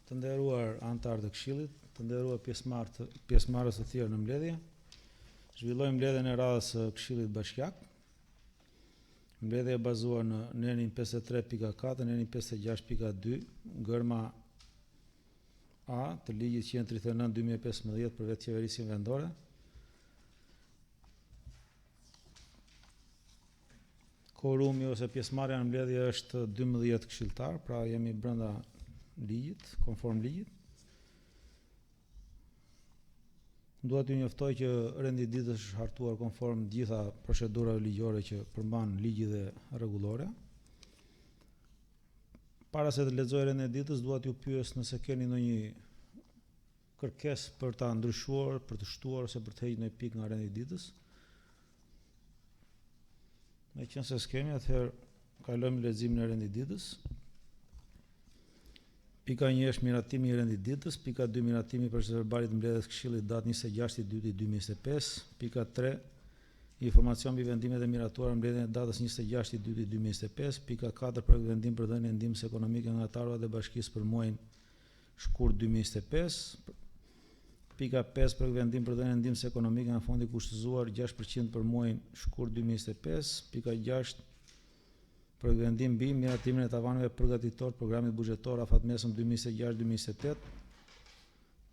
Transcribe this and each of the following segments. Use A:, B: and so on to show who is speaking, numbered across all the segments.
A: Të nderuar anëtarë të Këshillit, të nderuar pjesëmarrës të tjerë në mbledhje, zhvillojmë mbledhjen e radhës së Këshillit Bashkiak. Mbledhja e bazuar në nenin 53.4, nenin 56.2, gërma A të ligjit 139/2015 për vetë qeverisin vendore. Korumi ose pjesëmarrja në mbledhje është 12 këshilltar, pra jemi brenda ligjit, konform ligjit. Dua t'ju njoftoj që rendi i ditës është hartuar konform gjitha procedurave ligjore që përmban ligji dhe rregullore. Para se të lexoj rendin e ditës, dua t'ju pyes nëse keni ndonjë kërkesë për ta ndryshuar, për të shtuar ose për të hequr ndonjë pikë nga rendi i ditës. Meqense s'kemi, atëherë kalojmë leximin e rendit ditës. Pika 1 është miratimi i rendit ditës, pika 2 miratimi i proceseve verbalit mbledhjes Këshillit datë 26/2/2025, pika 3 informacion mbi vendimet e miratuara mbledhjen e datës 26/2/2025, pika 4 projekt vendim për dhënien e ndihmës ekonomike nga anëtarët e Bashkisë për muajin shkurt 2025, pika 5 projekt vendim për dhënien e ndihmës ekonomike nga fondi kushtëzuar 6% për muajin shkurt 2025, pika 6 projekt vendim mbi miratimin e tavaneve përgatitor të programit buxhetor afatmesëm 2026-2028,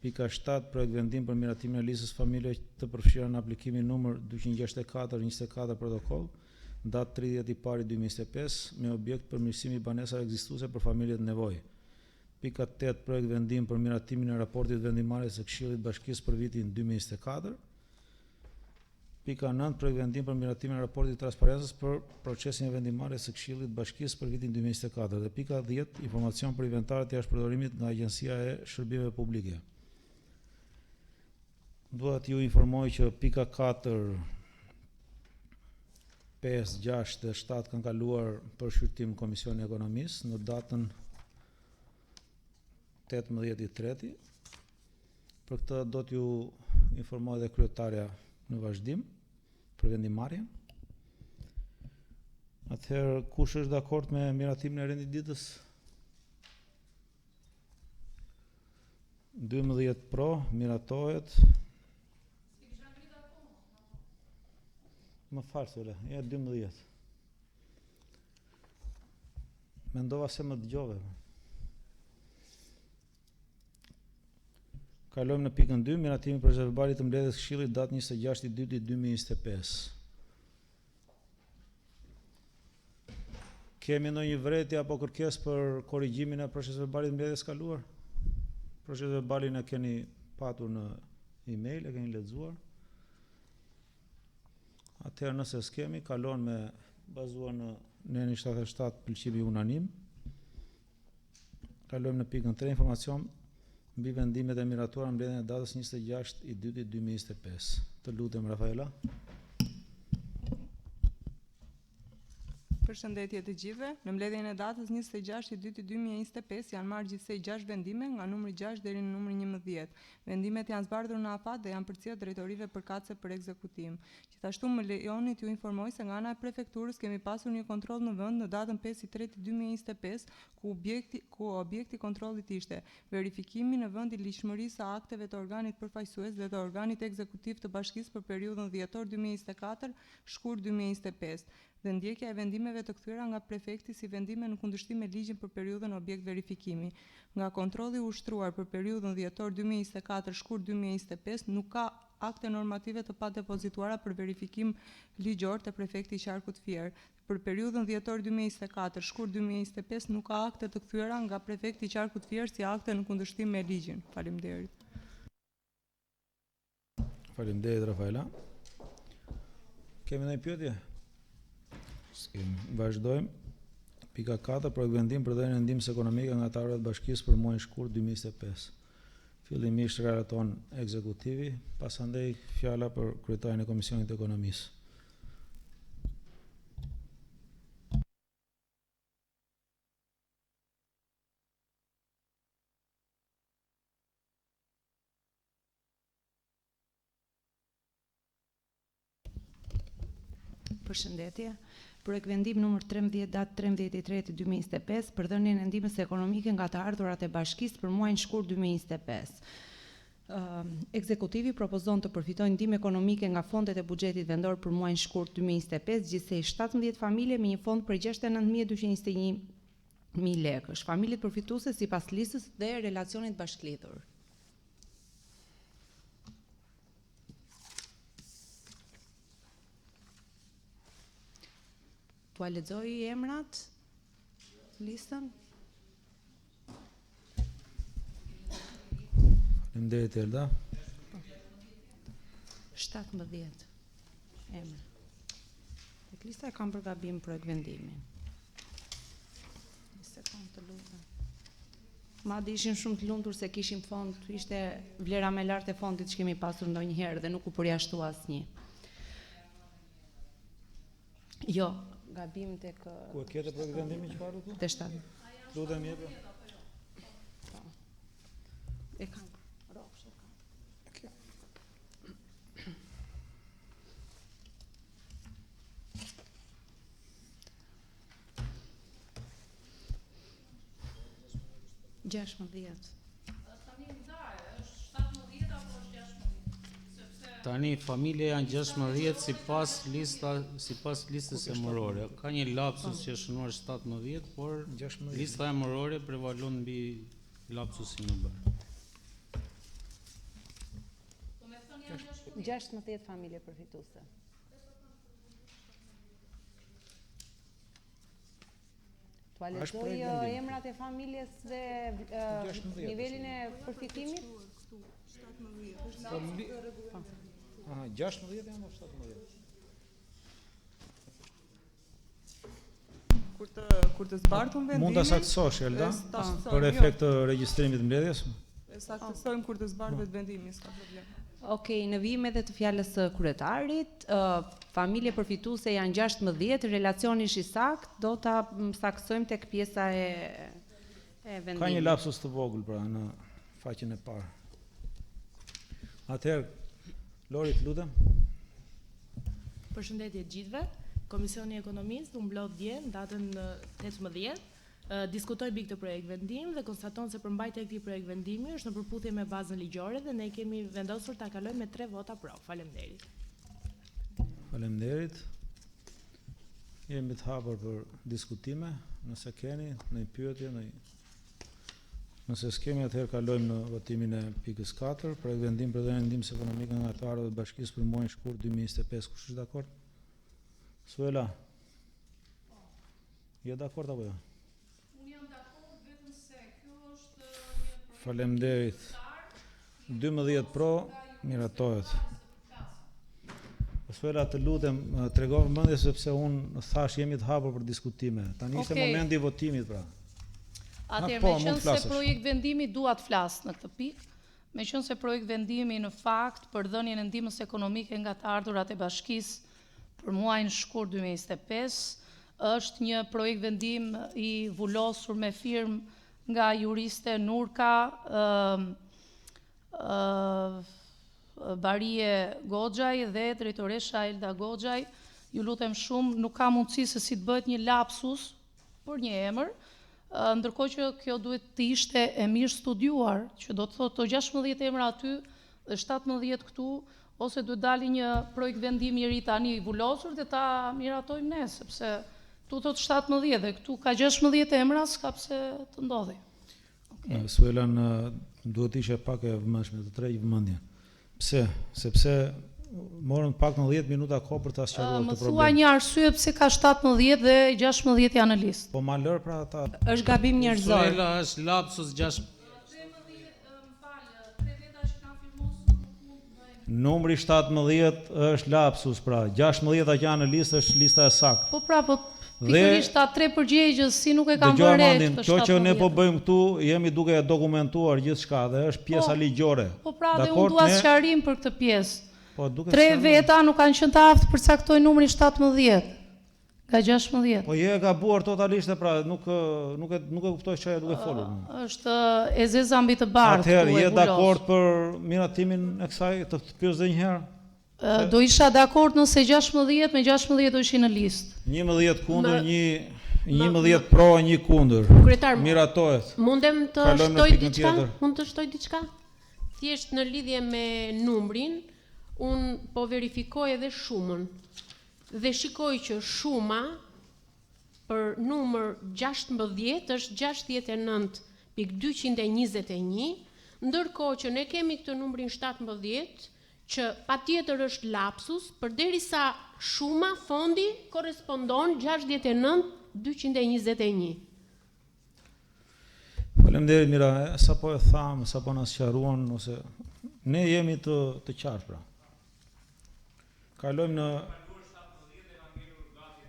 A: pika 7 projekt vendim për miratimin e listës familjeve të përfshira në aplikimin numër 264/24 protokoll, datë 30/1/2025 me objekt përmirësimi i banesave ekzistuese për familjet në nevojë. Pika 8 projekt vendim për miratimin e raportit vendimarrjes së Këshillit Bashkisë për vitin 2024. Pika 9 projekt vendim për miratimin e raportit transparencës për procesin e vendimarrjes së Këshillit Bashkisë për vitin 2024 dhe pika 10 informacion për inventarët e jashtëpërdorimit nga Agjencia e Shërbimeve Publike. Dua t'ju informoj që pika 4, 5, 6 dhe 7 kanë kaluar për shqyrtim Komisioni i Ekonomisë në datën 18/3. Për këtë do t'ju informoj dhe kryetarja në vazhdim për vendimarrjen. Atëherë, kush është dakord me miratimin e rendit ditës? 12 pro, miratohet. Më falë, Sole, ja 12. Mendova se më dëgjove. Kalojmë në pikën 2, miratimi për proceseve verbalit të mbledhjes Këshillit datë 26/2/2025. Kemi ndonjë vërejtje apo kërkesë për korrigjimin e proceseve verbalit të mbledhjes kaluar? Procesin verbalin e keni patur në email, e keni lexuar. Atëherë nëse s'kemi, kalon me bazuar në nenin 77 pëlqimi unanim. Kalojmë në pikën 3, informacion mbi vendimet e miratuara në mbledhjen e datës 26/2/2025. Të lutem, Rafaela.
B: Përshëndetje të gjithëve. Në mbledhjen e datës 26/2/2025 janë marrë gjithsej 6 vendime nga numri 6 deri në numrin 11. Vendimet janë zbardhur në afat dhe janë përcjellë drejtorive përkatëse për ekzekutim. Gjithashtu më lejoni t'ju informoj se nga ana e prefekturës kemi pasur një kontroll në vend në datën 5/3/2025 ku objekti kontrollit ishte verifikimi në vend i ligjshmërisë së akteve të organit përfaqësues dhe të organit ekzekutiv të Bashkisë për periudhën dhjetor 2024 shkurt 2025 dhe ndjekja e vendimeve të kthyer nga prefekti si vendime në kundërshtim me ligjin për periudhën objekt verifikimi. Nga kontrolli ushtruar për periudhën dhjetor 2024 shkurt 2025 nuk ka akte normative të padepozituara për verifikim ligjor të prefekti i Qarkut Fier. Për periudhën dhjetor 2024 shkurt 2025 nuk ka akte të kthyera nga prefekti i Qarkut Fier si akte në kundërshtim me ligjin. Faleminderit.
A: Faleminderit, Rafaela. Kemi ndonjë pyetje? Vazhdojmë. Pika 4, projekt vendim për dhënien e ndihmës ekonomike nga anëtarët e Bashkisë për muajin shkurt 2025. Fillimisht relaton ekzekutivi, pasandej fjala për kryetarin e Komisionit të Ekonomisë.
C: Përshëndetje. Projekt vendim numër 13 datë 13/3/2025 për dhënien e ndihmës ekonomike nga të ardhurat e bashkisë për muajin shkurt 2025. Ekzekutivi propozon të përfitojnë ndihmë ekonomike nga fondet e buxhetit vendor për muajin shkurt 2025, gjithsej 17 familje me një fond për 69.221.000 lekësh. Familjet përfituese sipas listës dhe relacionit bashkëlidhur. Tua lexoj emrat, listën.
A: Faleminderit Elda.
C: 17 emra. Tek lista e kam për gabim projekt vendimi. Një sekond të lutem. Madje ishim shumë të lumtur se kishim fond, ishte vlera më lart e fondit që kemi pasur ndonjëherë dhe nuk u përjashtua asnjë. Jo, gabim tek
A: Ku e kete projekt vendimi çfarë këtu?
C: te 7.
A: Lutem jepe.
C: E kam. Rrofsh e kam.
D: Tani familje janë 16 sipas listës emërore. Ka një lapsus që është shënuar 17, por
A: 16.
D: lista emërore prevalon mbi lapsusin e bërë.
C: 16 familje përfituese. Tua lexoj emrat e familjes dhe nivelin e përfitimit?
A: Aha, 16 janë o 17?
B: Kur të zbartum vendimin,
A: Mund ta saksosh Elda
B: ta saksojmë,
A: për efekt të regjistrimit të mbledhjes?
B: e saktësojmë kur të zbartet vendimi, s'ka problem.
C: Okej, në vijim edhe të fjalës së kryetarit, familje përfituese janë 16, relacioni është i sakt, do ta saksojmë tek pjesa e vendimit.
A: Ka një lapsus të vogël pra në faqen e parë. Atëherë, Lori, të lutem.
E: Përshëndetje të gjithëve. Komisioni i Ekonomisë u mblodh dje në datën 18, diskutoi mbi këtë projekt vendim dhe konstaton se përmbajtja e këtij projekt vendimi është në përputhje me bazën ligjore dhe ne kemi vendosur ta kalojmë me 3 vota pro. Faleminderit.
A: Faleminderit. Jemi të hapur për diskutime, nëse keni ndonjë pyetje, nëse s'kemi, atëherë kalojmë në votimin e pikës 4, projekt vendim për dhënien e ndihmës ekonomike nga të ardhurat e bashkisë për muajin shkurt 2025. Kush është dakord? Suela. Je dakord apo jo?
F: Unë jam dakord vetëm se kjo është një projekt
A: Faleminderit. 12 pro, miratohet. Suela, të lutem, tregov vëmendje sepse unë thash jemi të hapur për diskutime. Tani ishte
F: Okej.
A: momenti i votimit pra.
F: Atëherë,
A: po,
F: me
A: mund
F: qënë se
A: flasësh.
F: projekt vendimi dua të flas në këtë pikë, me qënë se projekt vendimi në fakt për dhënien e ndihmës ekonomike nga të ardhurat e bashkisë për muajin shkurt 2025, është një projekt vendim i vullosur me firmë nga juriste Nurka, Barie Goxhaj dhe drejtoresha Elda Goxhaj. Ju lutem shumë, nuk ka mundësi se si të bëhet një lapsus për një emër, ndërkohë që kjo duhet të ishte e mirë studiuar, që do të thotë të 16 emra aty dhe 17 këtu, ose duhet dali një projekt vendim i ri tani i vullosur dhe ta miratojmë ne, sepse tu thotë 17 dhe këtu ka 16 emra, s'ka pse të ndodhi.
A: Suela, duhet ishe pak e vëmendshme, të tregj vëmendjen. Pse? Sepse morën pak në 10 minuta kohë për ta sqaruar
F: Më
A: këtë
F: thua
A: problem.
F: një arsye pse ka 17 dhe 16 janë në listë.
A: Po ma lër pra ata.
C: Është gabim njerëzor.
D: Suela është lapsus 6.
A: Numri 17 është lapsus pra. 16 që janë në listë është lista e saktë.
F: Po pra, po pikërisht ta 3 përgjegjës si nuk e kam
A: Dëgjoj
F: vënë re
A: Armandin,
F: këtë
A: kjo që ne
F: 17.
A: po bëjmë këtu, jemi duke dokumentuar gjithçka dhe është pjesa
F: Po,
A: ligjore.
F: Po pra, dhe unë
A: Dakor,
F: dua
A: ne-
F: sqarim për këtë pjesë.
A: Po duke
F: 3
A: sqaruar.
F: veta nuk kanë qenë të aftë për caktojnë numrin 17 nga 16.
A: Po je e gabuar totalisht e pra, nuk e kuptoj çfarë duke folur.
F: Është e zeza mbi të bardhë.
A: Atëherë
F: këtu, e
A: je
F: vulos.
A: dakord për miratimin e kësaj të pyes edhe një herë?
F: Do isha dakord nëse 16 me 16 do ishin në listë.
A: 11 kundër, 11 pro, 1 kundër.
G: Kryetar,
A: Miratohet.
G: mundem të
A: Kalojmë në
G: shtoj
A: pikën
G: diçka?
A: tjetër.
G: Mund të shtoj diçka? Thjesht në lidhje me numrin, un po verifikoj edhe shumën. Dhe shikoj që shuma për numër 16 është 69.221, ndërkohë që ne kemi këtë numrin 17 që patjetër është lapsus, përderisa shuma fondi korrespondon 69.221.
A: Faleminderit Mira, sapo e tham, sapo na sqaruan ose ne jemi të qartë pra. Kalojmë në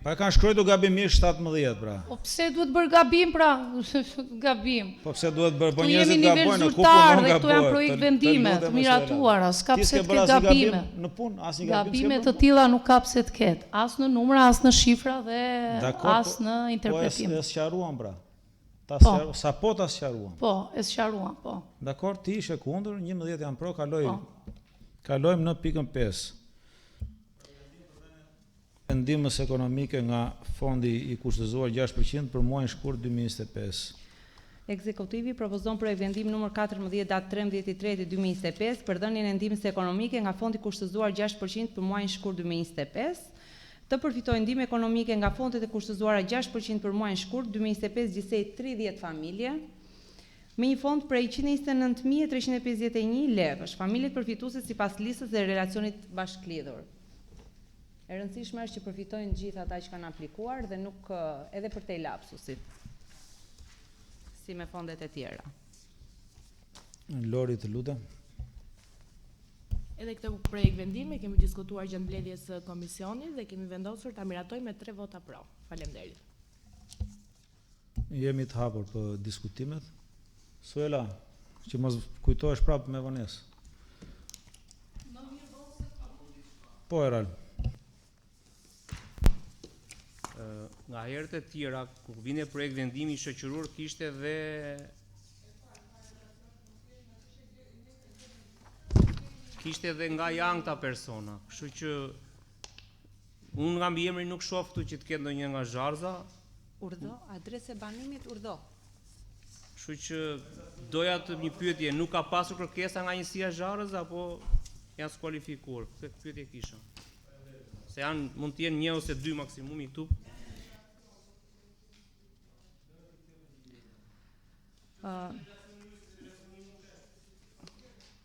A: Pa kanë shkruar gabimisht 17 pra.
F: Po pse duhet bërë gabim pra? Gabim.
A: Po pse duhet bërë, po
F: Tu
A: njerëzit
F: jemi nivel
A: gabojnë, ku
F: zyrtar
A: punon
F: dhe këtu janë
A: gabojnë.
F: projekt vendime të miratuara, s'ka pse të ketë gabime.
A: Në punë, asnjë
F: Gabime të tilla nuk ka pse të ketë, as në numra, as në shifra dhe as në interpretim.
A: Po e sqaruan pra. Sapo ta sqaruan.
F: Po, e sqaruan, po.
A: Dakor, ti ishe kundër, 11 janë pro, kalojmë në pikën 5. Ndihmës ekonomike nga fondi i kushtëzuar 6% për muajin shkurt 2025.
H: Ekzekutivi propozon projekt vendim numër 14 datë 13/3/2025 për dhënien e ndihmës ekonomike nga fondi kushtëzuar 6% për muajin shkurt 2025. Të përfitojë ndihmë ekonomike nga fondet e kushtëzuara 6% për muajin shkurt 2025 gjithsej 30 familje me një fond prej 129.351 lekësh. Familjet përfituese sipas listës së relacionit bashklidhur. E rëndësishme është që përfitojnë gjithë ata që kanë aplikuar dhe nuk edhe për te lapsusit, si me fondet e tjera.
A: Lori, të lutem.
E: Edhe këtë projekt vendimi kemi diskutuar gjatë mbledhjes së komisionit dhe kemi vendosur ta miratojmë me 3 vota pro. Faleminderit.
A: Jemi të hapur për diskutimet. Suela, që mos kujtohesh prapë me vonesë. Po, Eral.
I: Nga herët e tjera, kur vinte projekt vendimi i shoqëror, kishte edhe nga janë ta persona. Kështu që unë nga mbiemri nuk shoh këtu që të ketë ndonjë nga Zharza.
H: Urdhë, adresë e banimit urdhë.
I: Kështu që doja të një pyetje, nuk ka pasur kërkesa nga njësia Zharza apo janë skualifikuar? Këtë pyetje kisha. Se janë mund të jenë 1 ose 2 maksimumi këtu.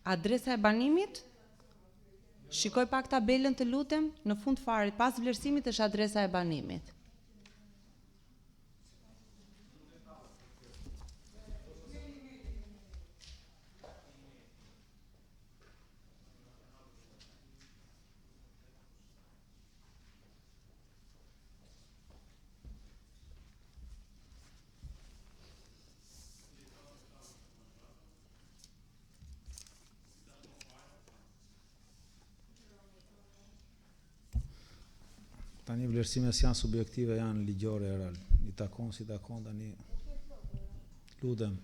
H: Adresa e banimit? Shikoj pak tabelën të lutem, në fund fare, pas vlerësimit është adresa e banimit.
A: Tani vlerësimet janë subjektive, janë ligjore, Eral. I takon, si takon, tani lutem.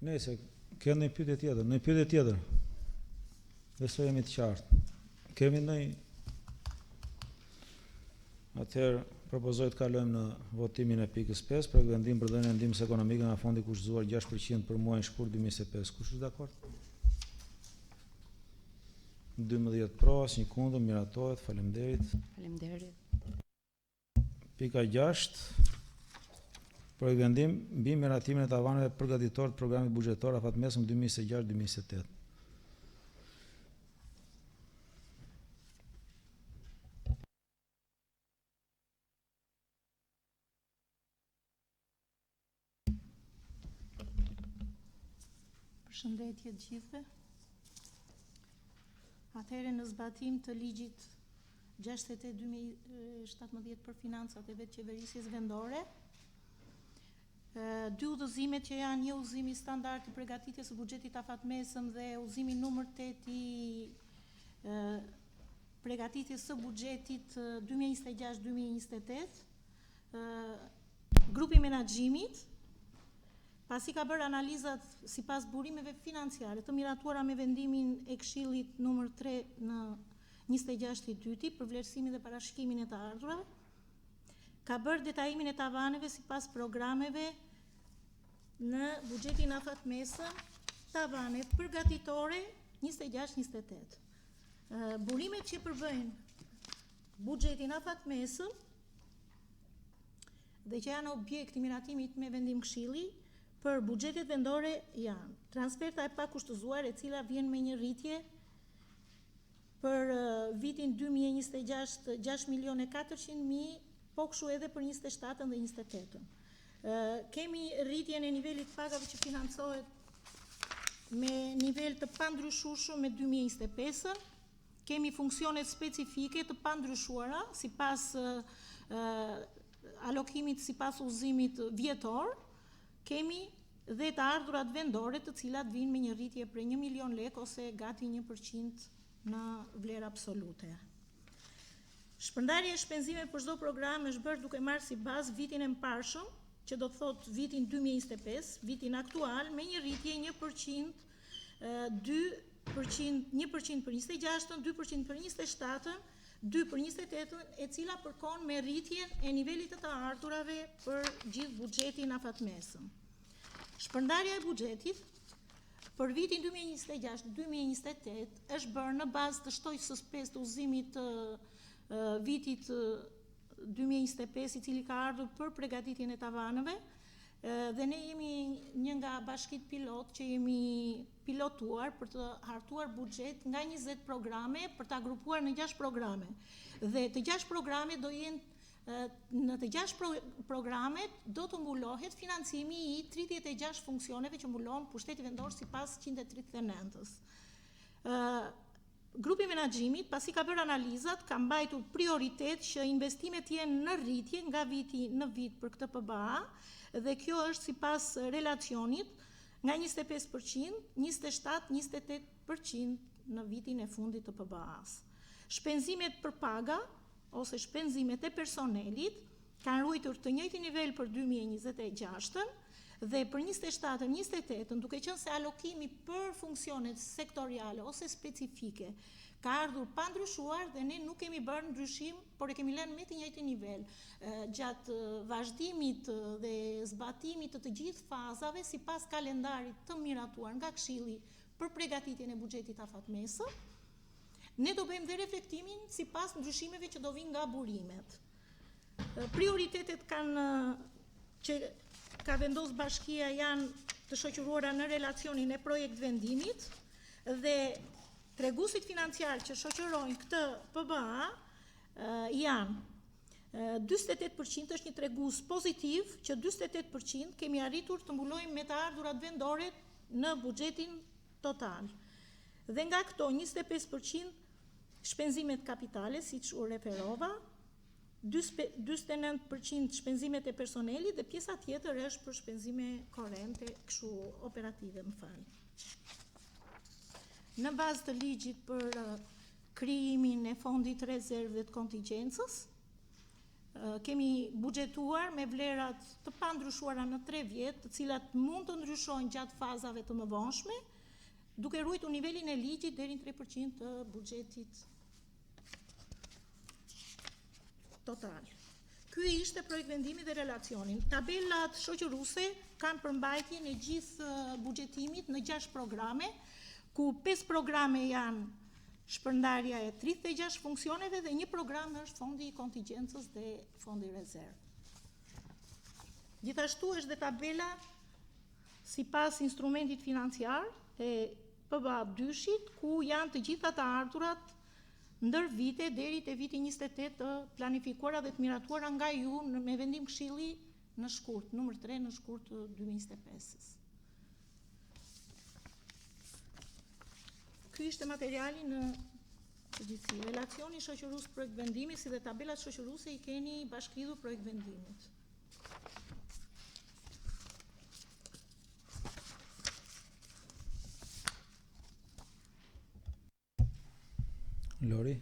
A: Nëse ke një pyetje tjetër. Besoj jemi të qartë. Kemi ndonjë? Atëherë propozoj të kalojmë në votimin e pikës 5 për vendim për dhënien e ndihmës ekonomike nga fondi kushtëzuar 6% për muajin shkurt 2025. Kush është dakord? 12 pro, asnjë kundër, miratohet, faleminderit.
H: Faleminderit.
A: Pika 6. Projekt vendim mbi miratimin e tavaneve përgatitor të programit buxhetor afatmesëm 2026-2028.
J: Përshëndetje të gjithëve. Atëherë në zbatim të ligjit 68/2017 për financat e vetë qeverisjes vendore, 2 udhëzimet që janë një udhëzim i standard i përgatitjes së buxhetit afatmesëm dhe udhëzimi numër 8 i përgatitjes së buxhetit 2026-2028, grupi menaxhimit pasi ka bërë analizat sipas burimeve financiare të miratuara me vendimin e Këshillit numër 3 në 26/2 për vlerësimin dhe parashikrimin e të ardhurave, ka bërë detajimin e tavaneve sipas programeve në buxhetin afat mesëm, tavane përgatitore 26-28. Burimet që përbëjnë buxhetin afat mesëm dhe që janë objekti miratimit me vendim këshilli për buxhetet vendore janë transferta e pakushtëzuar e cila vjen me një rritje për vitin 2026 6.400.000, po kështu edhe për 27 dhe 28. Kemi rritjen e nivelit pagave që financohet me nivel të pandryshueshëm me 2025-ën, kemi funksionet specifike të pandryshuara sipas alokimit sipas udhëzimit vjetor, kemi dhe të ardhurat vendore të cilat vinë me një rritje për 1 milion lek ose gati 1% në vlerë absolute. Shpërndarja e shpenzimeve për çdo program është bërë duke marrë si bazë vitin e mparshëm, që do të thotë vitin 2025, vitin aktual, me një rritje 1%, 1% për 26-ën, 2% për 27-ën, 2 për 28-ën, e cila përkon me rritjen e nivelit të ardhurave për gjithë buxhetin afatmesëm. Shpërndarja e buxhetit për vitin 2026-2028 është bërë në bazë të shtojsës 5 të udhëzimit vitit 2025, i cili ka ardhur për përgatitjen e tavaneve, dhe ne jemi një nga bashkitë pilot që jemi pilotuar për të hartuar buxhet nga 20 programe për ta grupuar në 6 programe. Dhe të 6 programe do jenë në të 6 programet do të mbulohet financimi i 36 funksioneve që mbulohen pushteti vendor sipas 139-ës. Grupi menaxhimit, pasi ka bërë analizat, ka mbajtur prioritet që investimet jenë në rritje nga viti në vit për këtë PBA, dhe kjo është sipas relacionit nga 25%, 27-28% në vitin e fundit të PBA-s. Shpenzimet për paga ose shpenzimet e personelit kanë ruajtur të njëjtin nivel për 2026-ën dhe për 27-28-ën, duke qenë se alokimi për funksionet sektoriale ose specifike ka ardhur pa ndryshuar dhe ne nuk kemi bërë ndryshim, por e kemi lënë me të njëjtin nivel gjatë vazhdimit dhe zbatimit të gjithë fazave sipas kalendarit të miratuar nga Këshilli për përgatitjen e buxhetit afatmesëm. Ne do bëjmë dhe reflektimin sipas ndryshimeve që do vinë nga burimet. Prioritetet që ka vendosur bashkia janë të shoqëruara në relacionin e projekt vendimit dhe treguesit financiar që shoqërojnë këtë PBA janë 48% është një tregues pozitiv që 48% kemi arritur të mbulojmë me të ardhurat vendore në buxhetin total. Dhe nga këto 25% shpenzimet kapitale, siç u referova, 49% shpenzimet e personelit dhe pjesa tjetër është për shpenzime korrente, kështu operative, më fal. Në bazë të ligjit për krijimin e fondit rezervë dhe të kontingjencës, kemi buxhetuar me vlerat të pandryshuara në 3 vjet, të cilat mund të ndryshojnë gjatë fazave të mëvonshme, duke ruajtur nivelin e ligjit deri në 3% të buxhetit total. Ky ishte projekt vendimi dhe relacionin. Tabelat shoqëruese kanë përmbajtjen e gjithë buxhetimit në 6 programe, ku 5 programe janë shpërndarja e 36 funksioneve dhe një program është fondi i kontingjencës dhe fondi rezervë. Gjithashtu është dhe tabela sipas instrumentit financiar e PBA 2-shit, ku janë të gjitha të ardhurat ndër vite deri te viti 28 të planifikuara dhe të miratuara nga ju me vendim këshilli në shkurt, numër 3 në shkurt të 2025-s. Ky ishte materiali në përgjithësi. Relacioni shoqërues projekt vendimi si dhe tabelat shoqëruese i keni bashkëlidhur projekt vendimit.
A: Lori.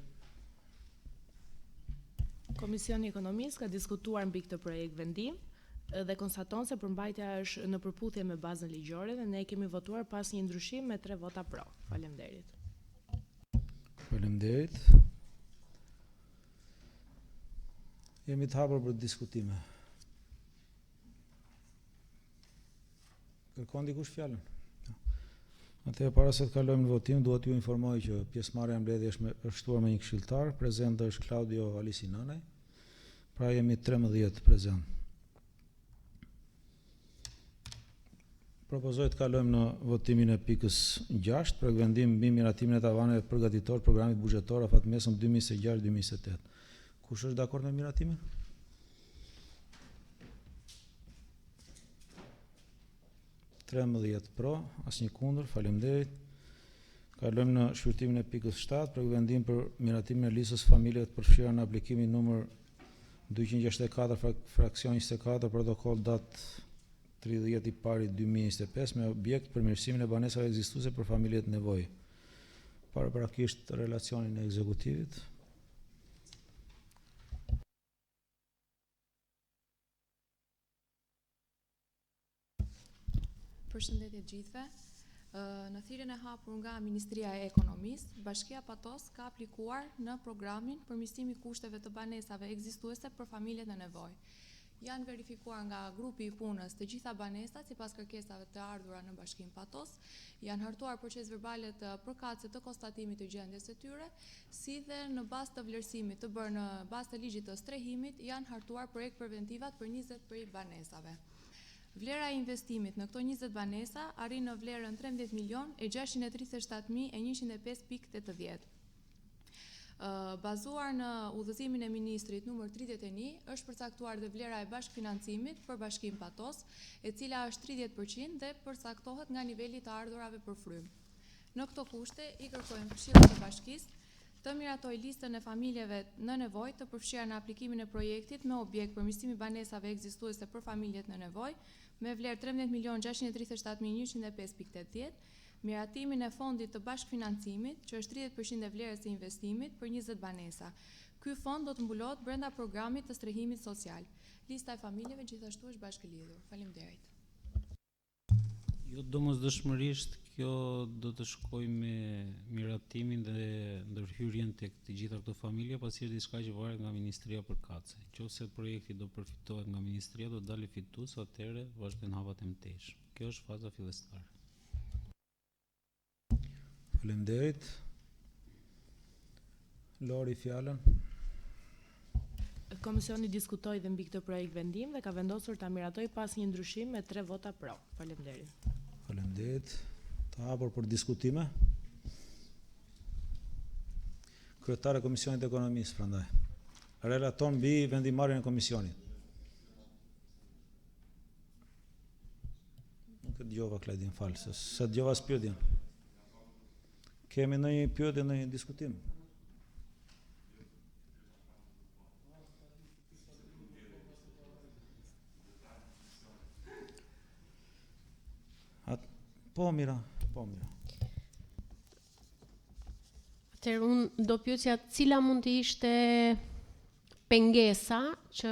E: Komisioni i Ekonomisë ka diskutuar mbi këtë projekt vendim dhe konstaton se përmbajtja është në përputhje me bazën ligjore dhe ne kemi votuar pas një ndryshim me 3 vota pro. Faleminderit.
A: Faleminderit. Jemi të hapur për diskutime. Kërkon dikush fjalën? Atëherë para se të kalojmë në votim, dua t'ju informoj që pjesëmarrja në mbledhje është shtuar me një këshilltar, prezent është Claudio Alisinanaj. Pra jemi 13 prezent. Propozoj të kalojmë në votimin e pikës 6, për vendim mbi miratimin e tavaneve përgatitor programit buxhetor afatmesëm 2026-2028. Kush është dakord me miratimin? (13) pro, asnjë kundër, faleminderit. Kalojmë në shqyrtimin e pikës 7, për vendim për miratimin e listës familjeve të përfshira në aplikimin numër 264 fraksion 24 protokoll datë 30/1/2025 me objekt përmirësimin e banesave ekzistuese për familjet nevojë. Paraprakisht relacionin e ekzekutivit.
K: Përshëndetje gjithëve. Në thirrjen e hapur nga Ministria e Ekonomisë, Bashkia Patos ka aplikuar në programin përmirësimi kushteve të banesave ekzistuese për familjet në nevojë. Janë verifikuar nga grupi i punës të gjitha banesat sipas kërkesave të ardhura në Bashkinë Patos, janë hartuar proces verbale të përkatëse të konstatimit të gjendjes së tyre, si dhe në bazë të vlerësimit të bërë në bazë të ligjit të strehimit, janë hartuar projekt preventivat për 20 prej banesave. Vlera e investimit në këto 20 banesa arrin në vlerën 13.637.105.80. Bazuar në udhëzimin e ministrit numër 31, është përcaktuar dhe vlera e bashkëfinancimit për Bashkinë Patos, e cila është 30% dhe përcaktohet nga niveli të ardhurave për frym. Në këto kushte i kërkojmë Këshillit të Bashkisë të miratoj listën e familjeve në nevojë të përfshira në aplikimin e projektit me objekt përmirësimi banesave ekzistuese për familjet në nevojë me vlerë 13.637.105.80, miratimin e fondit të bashkëfinancimit, që është 30% e vlerës së investimit për 20 banesa. Ky fond do të mbulohet brenda programit të strehimit social. Lista e familjeve gjithashtu është bashkëlidhur. Faleminderit.
D: Jo domosdoshmërisht kjo do të shkojë me miratimin dhe ndërhyrjen tek të gjitha këto familje, pasi është diçka që varet nga Ministria përkatëse. Nëse projekti do përfitohet nga Ministria, do dalë fitues, atëherë vazhdojnë hapat e mëtejshme. Kjo është faza fillestare.
A: Faleminderit. Lori fjalën.
E: Komisioni diskutoi dhe mbi këtë projekt vendim dhe ka vendosur ta miratoj pas një ndryshim me 3 vota pro. Faleminderit.
A: Faleminderit. Të hapur për diskutime. Kryetare e Komisionit të Ekonomisë, prandaj. Relaton mbi vendimarrjen e komisionit. Nuk e dëgjova Klaudin, fal, se dëgjova pyetjen. Kemi ndonjë pyetje, ndonjë diskutim? Po mira.
G: Atëherë unë do pyesja cila mund të ishte pengesa që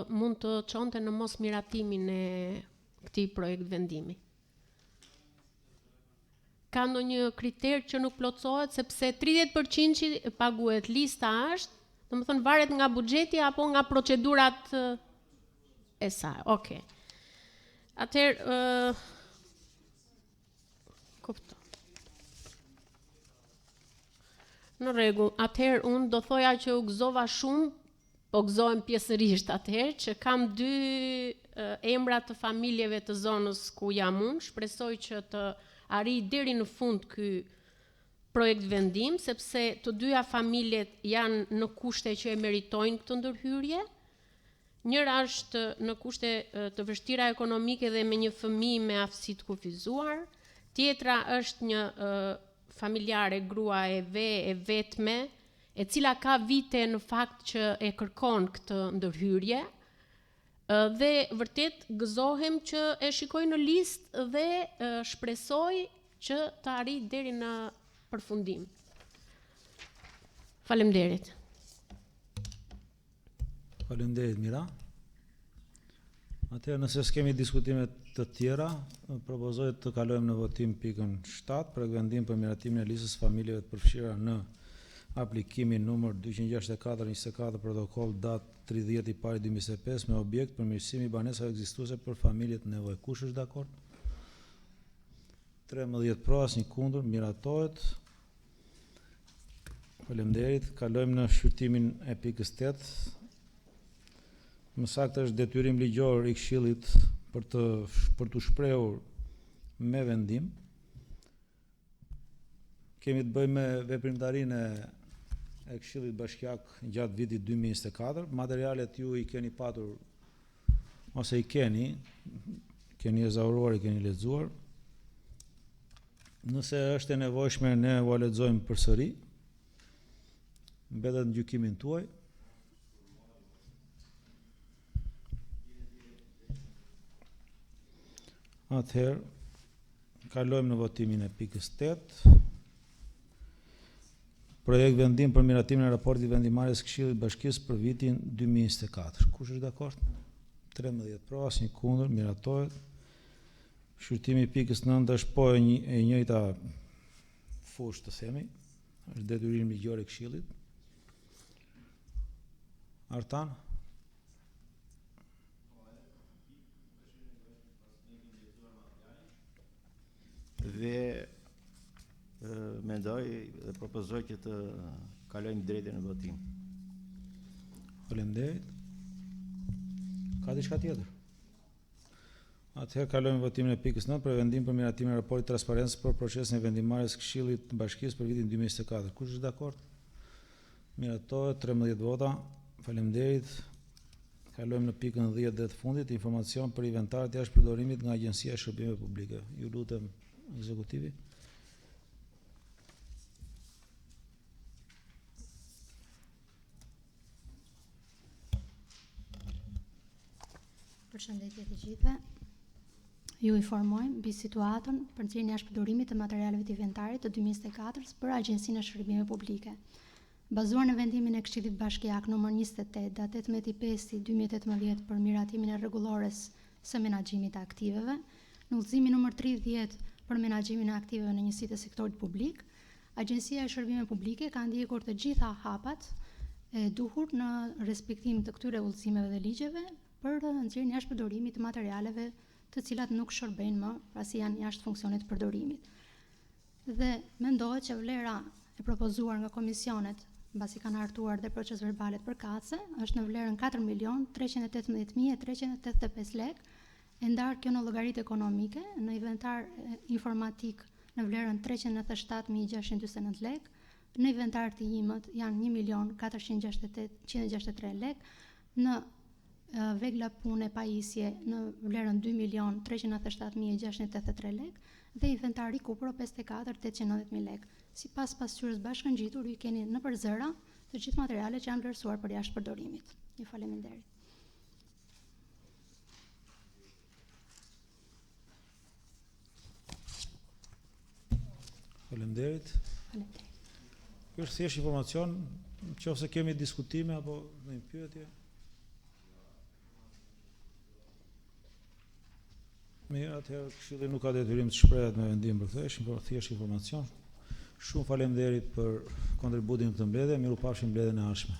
G: mund të çonte në mos miratimin e këtij projekt vendimi. Ka ndonjë kriter që nuk plotësohet sepse 30% paguhet, lista është, domethënë varet nga buxheti apo nga procedurat e saj. Okej. Atëherë kuptoj. Në rregull, atëherë unë do thoja që u gëzova shumë, po gëzohem pjesërisht atëherë që kam 2 emra të familjeve të zonës ku jam unë, shpresoj që të arrijë deri në fund ky projekt vendim, sepse të dyja familjet janë në kushte që e meritojnë këtë ndërhyrje. Njëra është në kushte të vështira ekonomike dhe me një fëmijë me aftësi të kufizuar. Tjetra është një familjare, grua e vetme, e cila ka vite në fakt që e kërkon këtë ndërhyrje, dhe vërtet gëzohem që e shikoj në listë dhe shpresoj që të arrijë deri në përfundim. Faleminderit.
A: Faleminderit, Mira. Atëherë nëse s'kemi diskutime të tjera, propozoj të kalojmë në votim pikën 7 për vendim për miratimin e listës familjeve të përfshira në aplikimi numër 264/24 protokoll datë 30/1/2025 me objekt përmirësimi i banesave ekzistuese për familjet në nevojë. Kush është dakord? 13 pro, asnjë kundër, miratohet. Faleminderit. Kalojmë në shqyrtimin e pikës 8. Më saktë është detyrim ligjor i Këshillit për të shprehur me vendim. Kemi të bëjmë me veprimtarinë e Këshillit Bashkiak gjatë vitit 2024. Materialet ju i keni patur ose i keni ezauruar, i keni lexuar. Nëse është e nevojshme ne u lexojmë përsëri. Mbetet në gjykimin tuaj. Atëherë, kalojmë në votimin e pikës 8. Projekt vendim për miratimin e raportit vendimarrjes Këshillit Bashkisë për vitin 2024. Kush është dakord? 13 pro, asnjë kundër, miratohet. Shqyrtimi i pikës 9 është po e njëjta fushë të themi, është detyrim ligjor i Këshillit. Artan?
L: Dhe mendoj dhe propozoj që të kalojmë drejt në votim.
A: Faleminderit. Ka diçka tjetër? Atëherë kalojmë votimin e pikës 9 për vendim për miratimin e raportit transparencës për procesin e vendimarrjes Këshillit të Bashkisë për vitin 2024. Kush është dakord? Miratohet, 13 vota. Faleminderit. Kalojmë në pikën 10 dhe të fundit, informacion për inventarët jashtë përdorimit nga Agjencia e Shërbimeve Publike. Ju lutem ekzekutivi.
M: Përshëndetje të gjithëve. Ju informojmë mbi situatën për nxjerrjen jashtë përdorimit të materialeve të inventarit të 2024 për Agjencinë e Shërbimeve Publike. Bazuar në vendimin e Këshillit Bashkiak numër 28 datë 18/5/2018 për miratimin e rregullores së menaxhimit të aktiveve, në udhëzimin numër 30 për menaxhimin e aktiveve në njësitë e sektorit publik, Agjencia e Shërbimeve Publike ka ndjekur të gjitha hapat e duhur në respektim të këtyre udhëzimeve dhe ligjeve për nxjerrjen jashtë përdorimit të materialeve të cilat nuk shërbejnë më, pasi janë jashtë funksionit të përdorimit. Dhe mendohet që vlera e propozuar nga komisionet, mbasi kanë hartuar dhe proces verbalet përkatëse, është në vlerën 4.318.385 lek, e ndarë kjo në llogaritë ekonomike, në inventar informatik në vlerën 397.649 lek, në inventar të imët janë 1.468.163 lek, në vegla pune pajisje në vlerën 2.397.683 lek dhe inventari kupro 54.890.000 lek. Sipas pasqyrës bashkëngjitur, ju keni në përzëra të gjithë materialet që janë vlerësuar për jashtë përdorimit. Ju faleminderit.
A: Faleminderit. Ky është thjesht informacion, nëse kemi diskutime apo në pyetje. Mirë, atëherë Këshilli nuk ka detyrim të shprehet me vendim për këtë, është thjesht informacion. Shumë faleminderit për kontributin në këtë mbledhje, mirupafshim mbledhjen e ardhshme.